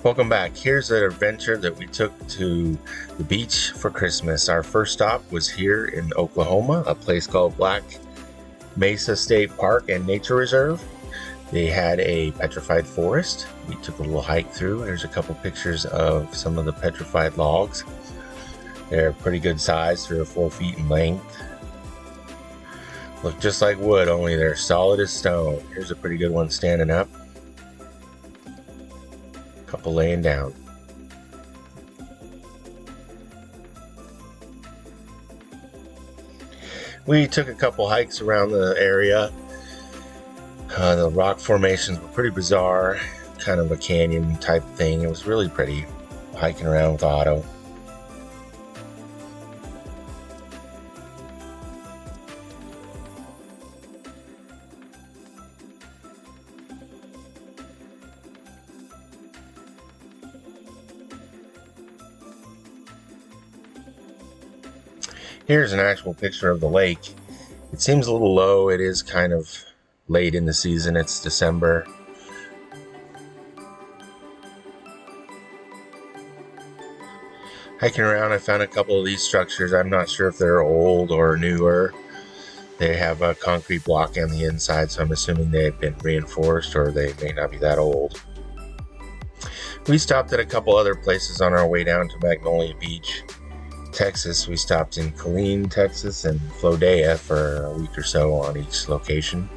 Welcome back. Here's an adventure that we took to the beach for Christmas. Our first stop was here in Oklahoma, a place called Black Mesa State Park and Nature Reserve. They had a petrified forest. We took a little hike through. There's a couple pictures of some of the petrified logs. They're pretty good size, 3 or 4 feet in length. Look just like wood, only they're solid as stone. Here's a pretty good one standing up. Couple laying down. We took a couple hikes around the area. The rock formations were pretty bizarre, kind of a canyon type thing. It was really pretty hiking around with Otto. Here's an actual picture of the lake. It seems a little low. It is kind of late in the season. It's December. Hiking around, I found a couple of these structures. I'm not sure if they're old or newer. They have a concrete block on the inside, so I'm assuming they've been reinforced, or they may not be that old. We stopped at a couple other places on our way down to Magnolia Beach, Texas. We stopped in Killeen, Texas, and Flodea for a week or so on each location.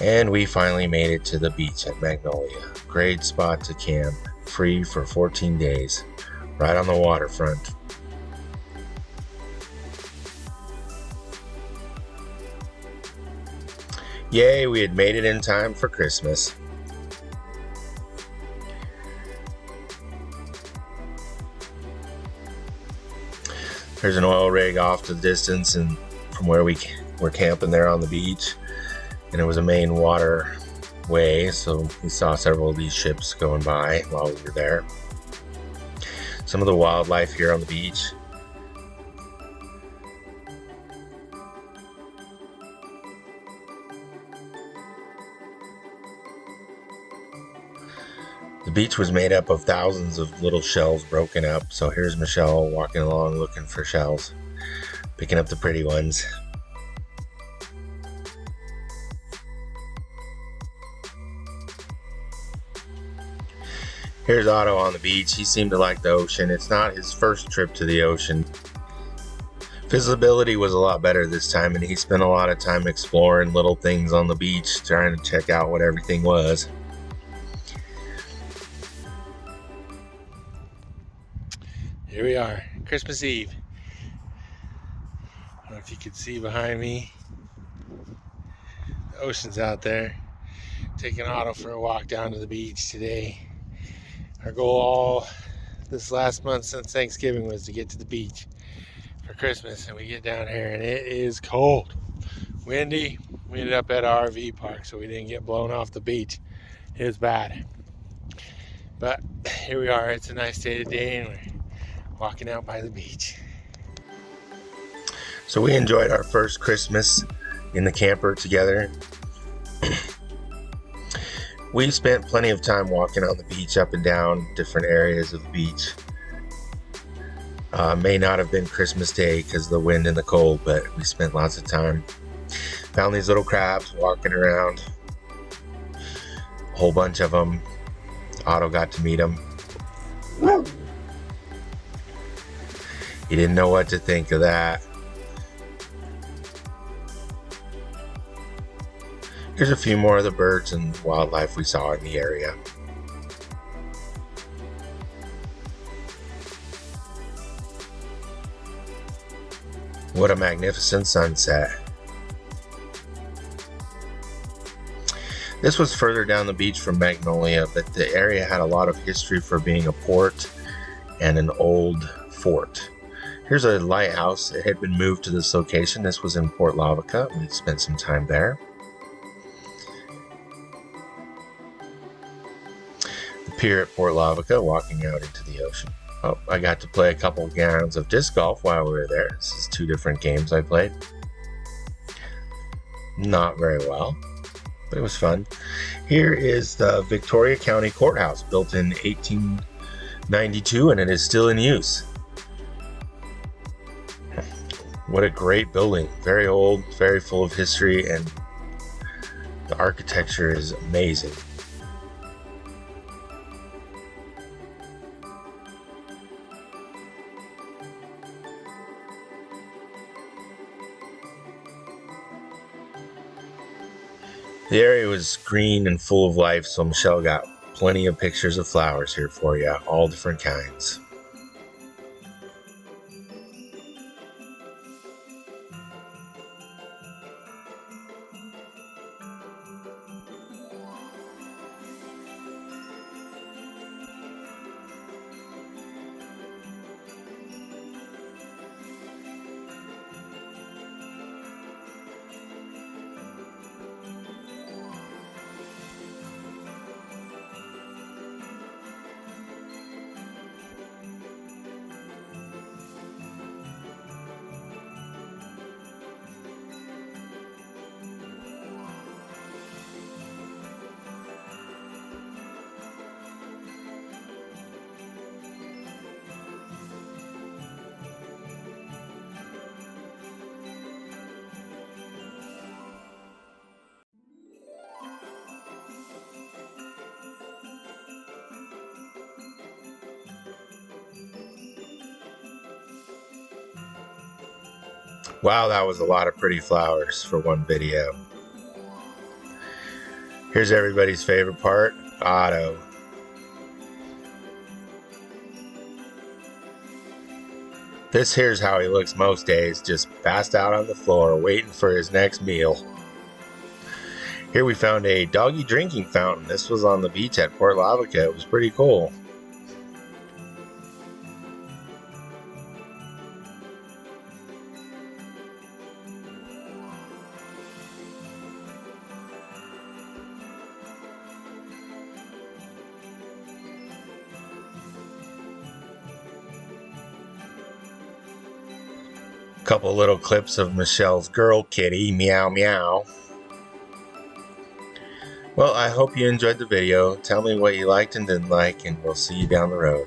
And we finally made it to the beach at Magnolia. Great spot to camp, free for 14 days, right on the waterfront. Yay, we had made it in time for Christmas. There's an oil rig off to the distance and from where we were camping there on the beach, and it was a main waterway, so we saw several of these ships going by while we were there. Some of the wildlife here on the beach. The beach was made up of thousands of little shells broken up. So here's Michelle walking along looking for shells, picking up the pretty ones. Here's Otto on the beach. He seemed to like the ocean. It's not his first trip to the ocean. Visibility was a lot better this time, and he spent a lot of time exploring little things on the beach, trying to check out what everything was. Here we are, Christmas Eve. I don't know if you can see behind me. The ocean's out there. Taking Otto for a walk down to the beach today. Our goal all this last month since Thanksgiving was to get to the beach for Christmas, and we get down here and it is cold, windy. We ended up at our RV park, so we didn't get blown off the beach. It was bad, but here we are. It's a nice day today, and we're walking out by the beach. So we enjoyed our first Christmas in the camper together. We spent plenty of time walking on the beach, up and down different areas of the beach. May not have been Christmas Day because of the wind and the cold, but we spent lots of time. Found these little crabs walking around, a whole bunch of them. Otto got to meet them. He didn't know what to think of that. Here's a few more of the birds and wildlife we saw in the area. What a magnificent sunset. This was further down the beach from Magnolia, but the area had a lot of history for being a port and an old fort. Here's a lighthouse. It had been moved to this location. This was in Port Lavaca. We spent some time there. The pier at Port Lavaca, walking out into the ocean. Oh, I got to play a couple of rounds of disc golf while we were there. This is 2 different games I played. Not very well, but it was fun. Here is the Victory County Courthouse, built in 1892, and it is still in use. What a great building. Very old, very full of history, and the architecture is amazing. The area was green and full of life, so Michelle got plenty of pictures of flowers here for you, all different kinds. Wow, that was a lot of pretty flowers for one video. Here's everybody's favorite part, Otto. This here's how he looks most days, just passed out on the floor, waiting for his next meal. Here we found a doggy drinking fountain. This was on the beach at Port Lavaca. It was pretty cool. Couple little clips of Michelle's girl kitty, meow meow. Well, I hope you enjoyed the video. Tell me what you liked and didn't like, and we'll see you down the road.